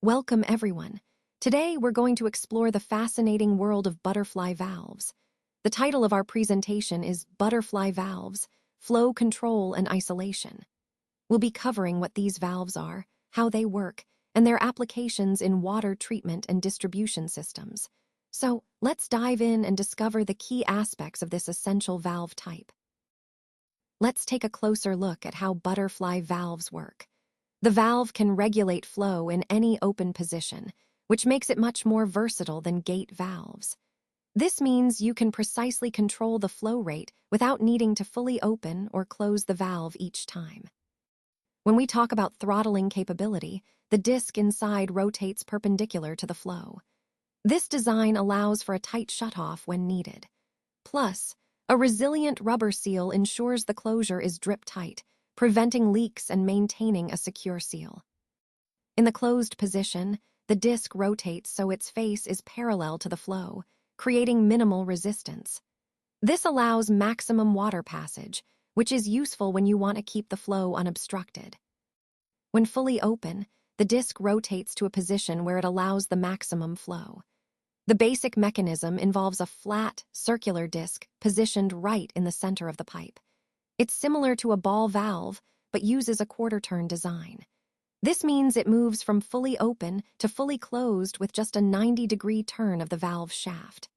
Welcome, everyone. Today, we're going to explore the fascinating world of butterfly valves. The title of our presentation is Butterfly Valves, Flow Control and Isolation. We'll be covering what these valves are, how they work, and their applications in water treatment and distribution systems. So, let's dive in and discover the key aspects of this essential valve type. Let's take a closer look at how butterfly valves work. The valve can regulate flow in any open position, which makes it much more versatile than gate valves. This means you can precisely control the flow rate without needing to fully open or close the valve each time. When we talk about throttling capability, the disc inside rotates perpendicular to the flow. This design allows for a tight shutoff when needed. Plus, a resilient rubber seal ensures the closure is drip-tight, preventing leaks and maintaining a secure seal. In the closed position, the disc rotates so its face is parallel to the flow, creating minimal resistance. This allows maximum water passage, which is useful when you want to keep the flow unobstructed. When fully open, the disc rotates to a position where it allows the maximum flow. The basic mechanism involves a flat, circular disc positioned right in the center of the pipe. It's similar to a ball valve, but uses a quarter-turn design. This means it moves from fully open to fully closed with just a 90-degree turn of the valve shaft.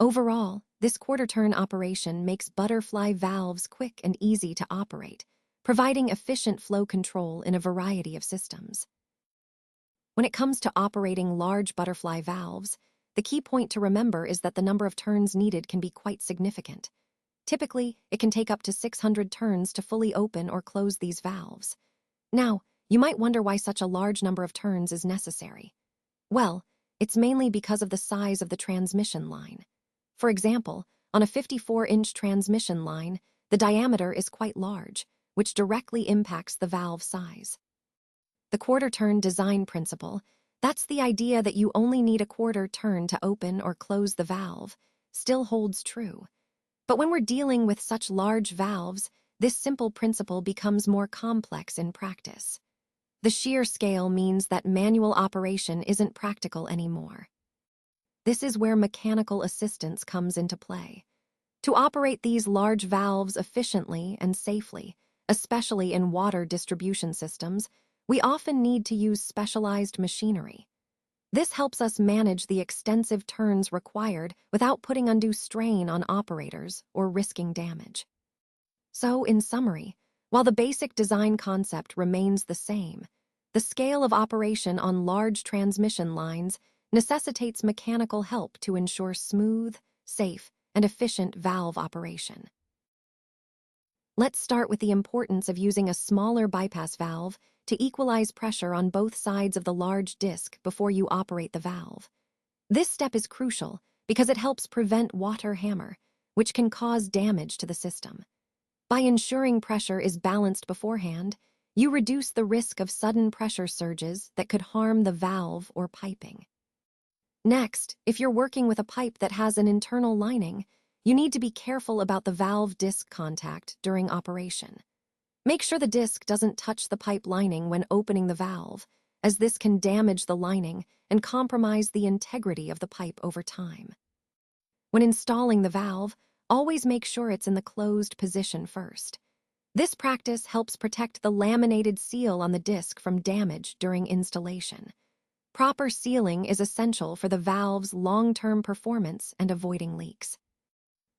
Overall, this quarter-turn operation makes butterfly valves quick and easy to operate, providing efficient flow control in a variety of systems. When it comes to operating large butterfly valves, the key point to remember is that the number of turns needed can be quite significant. Typically, it can take up to 600 turns to fully open or close these valves. Now, you might wonder why such a large number of turns is necessary. Well, it's mainly because of the size of the transmission line. For example, on a 54-inch transmission line, the diameter is quite large, which directly impacts the valve size. The quarter-turn design principle, that's the idea that you only need a quarter turn to open or close the valve, still holds true. But when we're dealing with such large valves, this simple principle becomes more complex in practice. The sheer scale means that manual operation isn't practical anymore. This is where mechanical assistance comes into play. To operate these large valves efficiently and safely, especially in water distribution systems, we often need to use specialized machinery. This helps us manage the extensive turns required without putting undue strain on operators or risking damage. So, in summary, while the basic design concept remains the same, the scale of operation on large transmission lines necessitates mechanical help to ensure smooth, safe, and efficient valve operation. Let's start with the importance of using a smaller bypass valve to equalize pressure on both sides of the large disc before you operate the valve. This step is crucial because it helps prevent water hammer, which can cause damage to the system. By ensuring pressure is balanced beforehand, you reduce the risk of sudden pressure surges that could harm the valve or piping. Next, if you're working with a pipe that has an internal lining, you need to be careful about the valve disc contact during operation. Make sure the disc doesn't touch the pipe lining when opening the valve, as this can damage the lining and compromise the integrity of the pipe over time. When installing the valve, always make sure it's in the closed position first. This practice helps protect the laminated seal on the disc from damage during installation. Proper sealing is essential for the valve's long-term performance and avoiding leaks.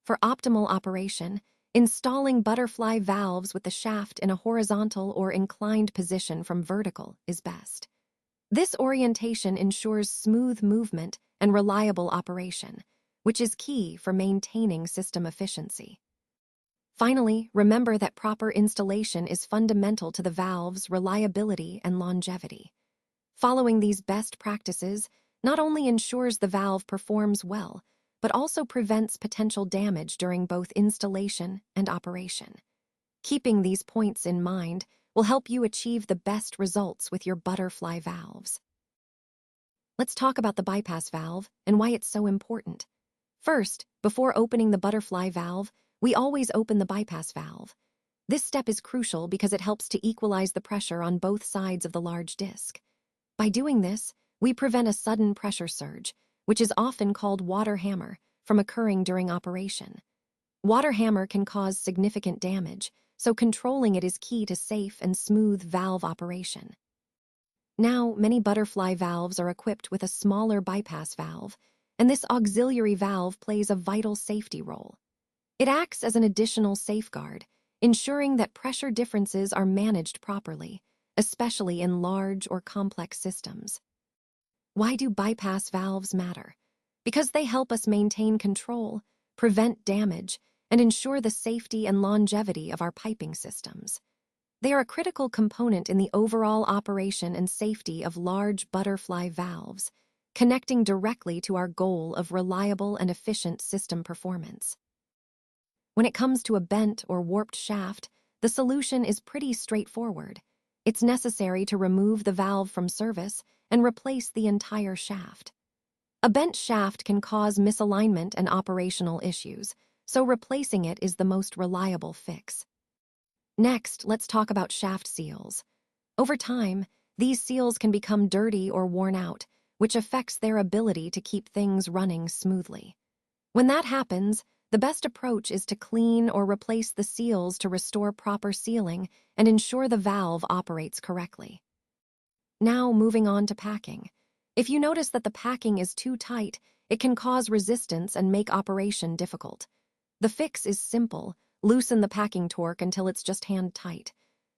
For optimal operation, installing butterfly valves with the shaft in a horizontal or inclined position from vertical is best. This orientation ensures smooth movement and reliable operation, which is key for maintaining system efficiency. Finally, remember that proper installation is fundamental to the valve's reliability and longevity. Following these best practices not only ensures the valve performs well, but also prevents potential damage during both installation and operation. Keeping these points in mind will help you achieve the best results with your butterfly valves. Let's talk about the bypass valve and why it's so important. First, before opening the butterfly valve, we always open the bypass valve. This step is crucial because it helps to equalize the pressure on both sides of the large disc. By doing this, we prevent a sudden pressure surge, which is often called water hammer, from occurring during operation. Water hammer can cause significant damage, so controlling it is key to safe and smooth valve operation. Now, many butterfly valves are equipped with a smaller bypass valve, and this auxiliary valve plays a vital safety role. It acts as an additional safeguard, ensuring that pressure differences are managed properly, especially in large or complex systems. Why do bypass valves matter? Because they help us maintain control, prevent damage, and ensure the safety and longevity of our piping systems. They are a critical component in the overall operation and safety of large butterfly valves, connecting directly to our goal of reliable and efficient system performance. When it comes to a bent or warped shaft, the solution is pretty straightforward. It's necessary to remove the valve from service and replace the entire shaft. A bent shaft can cause misalignment and operational issues, so replacing it is the most reliable fix. Next, let's talk about shaft seals. Over time, these seals can become dirty or worn out, which affects their ability to keep things running smoothly. When that happens, the best approach is to clean or replace the seals to restore proper sealing and ensure the valve operates correctly. Now, moving on to packing. If you notice that the packing is too tight, it can cause resistance and make operation difficult. The fix is simple. Loosen the packing torque until it's just hand tight.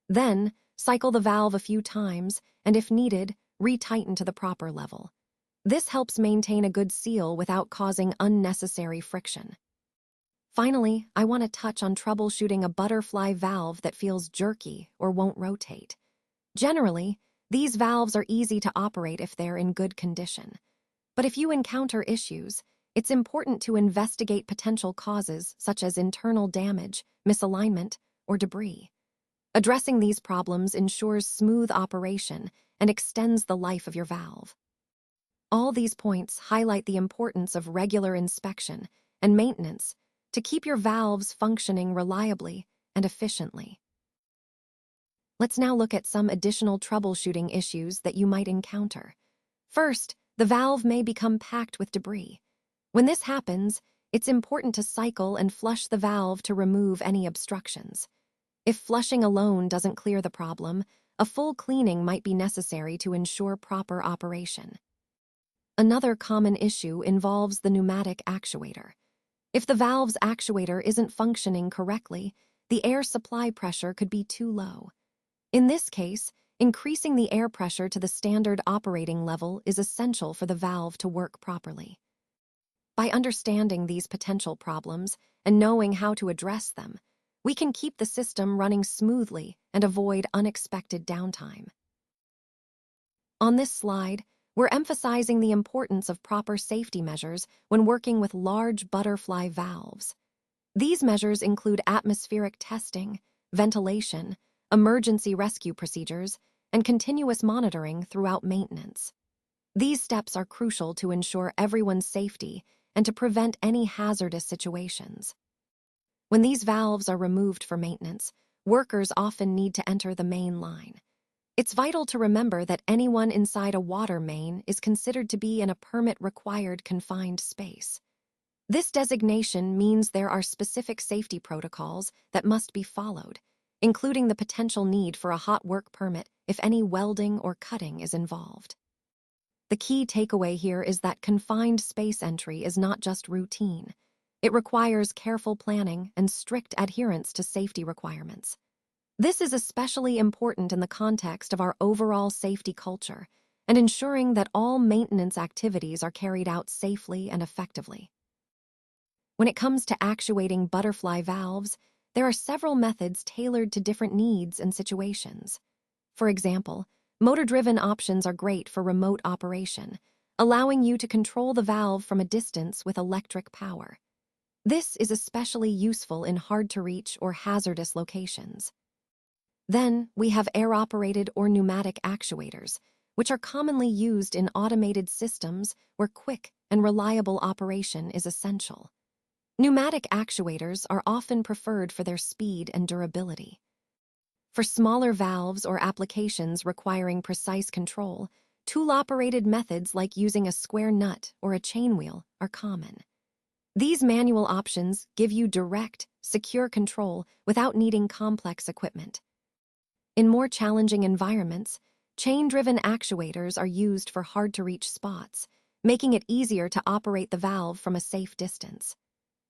Then, cycle the valve a few times, and if needed, retighten to the proper level. This helps maintain a good seal without causing unnecessary friction. Finally, I want to touch on troubleshooting a butterfly valve that feels jerky or won't rotate. Generally, these valves are easy to operate if they're in good condition. But if you encounter issues, it's important to investigate potential causes such as internal damage, misalignment, or debris. Addressing these problems ensures smooth operation and extends the life of your valve. All these points highlight the importance of regular inspection and maintenance to keep your valves functioning reliably and efficiently. Let's now look at some additional troubleshooting issues that you might encounter. First, the valve may become packed with debris. When this happens, it's important to cycle and flush the valve to remove any obstructions. If flushing alone doesn't clear the problem, a full cleaning might be necessary to ensure proper operation. Another common issue involves the pneumatic actuator. If the valve's actuator isn't functioning correctly, the air supply pressure could be too low. In this case, increasing the air pressure to the standard operating level is essential for the valve to work properly. By understanding these potential problems and knowing how to address them, we can keep the system running smoothly and avoid unexpected downtime. On this slide, we're emphasizing the importance of proper safety measures when working with large butterfly valves. These measures include atmospheric testing, ventilation, emergency rescue procedures, and continuous monitoring throughout maintenance. These steps are crucial to ensure everyone's safety and to prevent any hazardous situations. When these valves are removed for maintenance, workers often need to enter the main line. It's vital to remember that anyone inside a water main is considered to be in a permit-required confined space. This designation means there are specific safety protocols that must be followed, including the potential need for a hot work permit if any welding or cutting is involved. The key takeaway here is that confined space entry is not just routine. It requires careful planning and strict adherence to safety requirements. This is especially important in the context of our overall safety culture and ensuring that all maintenance activities are carried out safely and effectively. When it comes to actuating butterfly valves, there are several methods tailored to different needs and situations. For example, motor-driven options are great for remote operation, allowing you to control the valve from a distance with electric power. This is especially useful in hard-to-reach or hazardous locations. Then, we have air-operated or pneumatic actuators, which are commonly used in automated systems where quick and reliable operation is essential. Pneumatic actuators are often preferred for their speed and durability. For smaller valves or applications requiring precise control, Tool-operated methods like using a square nut or a chain wheel are common. These manual options give you direct, secure control without needing complex equipment. In more challenging environments, chain-driven actuators are used for hard-to-reach spots, making it easier to operate the valve from a safe distance.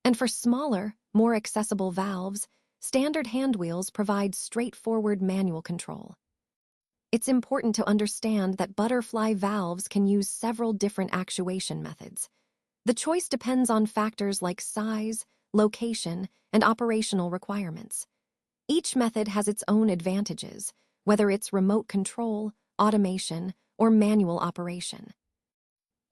And for smaller, more accessible valves, standard handwheels provide straightforward manual control. It's important to understand that butterfly valves can use several different actuation methods. The choice depends on factors like size, location, and operational requirements. Each method has its own advantages, whether it's remote control, automation, or manual operation.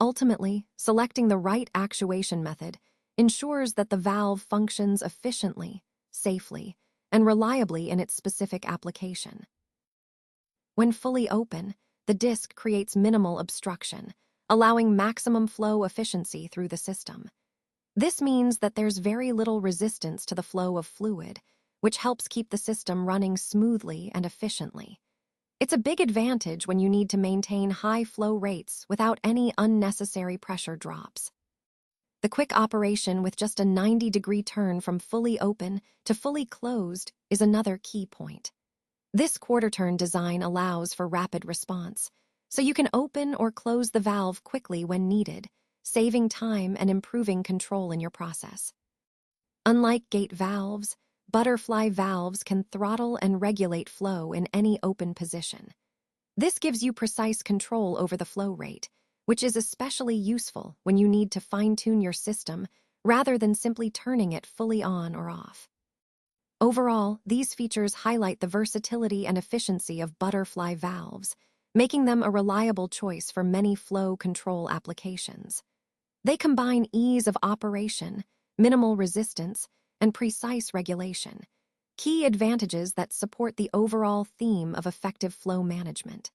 Ultimately, selecting the right actuation method ensures that the valve functions efficiently, safely, and reliably in its specific application. When fully open, the disc creates minimal obstruction, allowing maximum flow efficiency through the system. This means that there's very little resistance to the flow of fluid, which helps keep the system running smoothly and efficiently. It's a big advantage when you need to maintain high flow rates without any unnecessary pressure drops. The quick operation with just a 90-degree turn from fully open to fully closed is another key point. This quarter-turn design allows for rapid response, so you can open or close the valve quickly when needed, saving time and improving control in your process. Unlike gate valves, butterfly valves can throttle and regulate flow in any open position. This gives you precise control over the flow rate, which is especially useful when you need to fine-tune your system rather than simply turning it fully on or off. Overall, these features highlight the versatility and efficiency of butterfly valves, making them a reliable choice for many flow control applications. They combine ease of operation, minimal resistance, and precise regulation, key advantages that support the overall theme of effective flow management.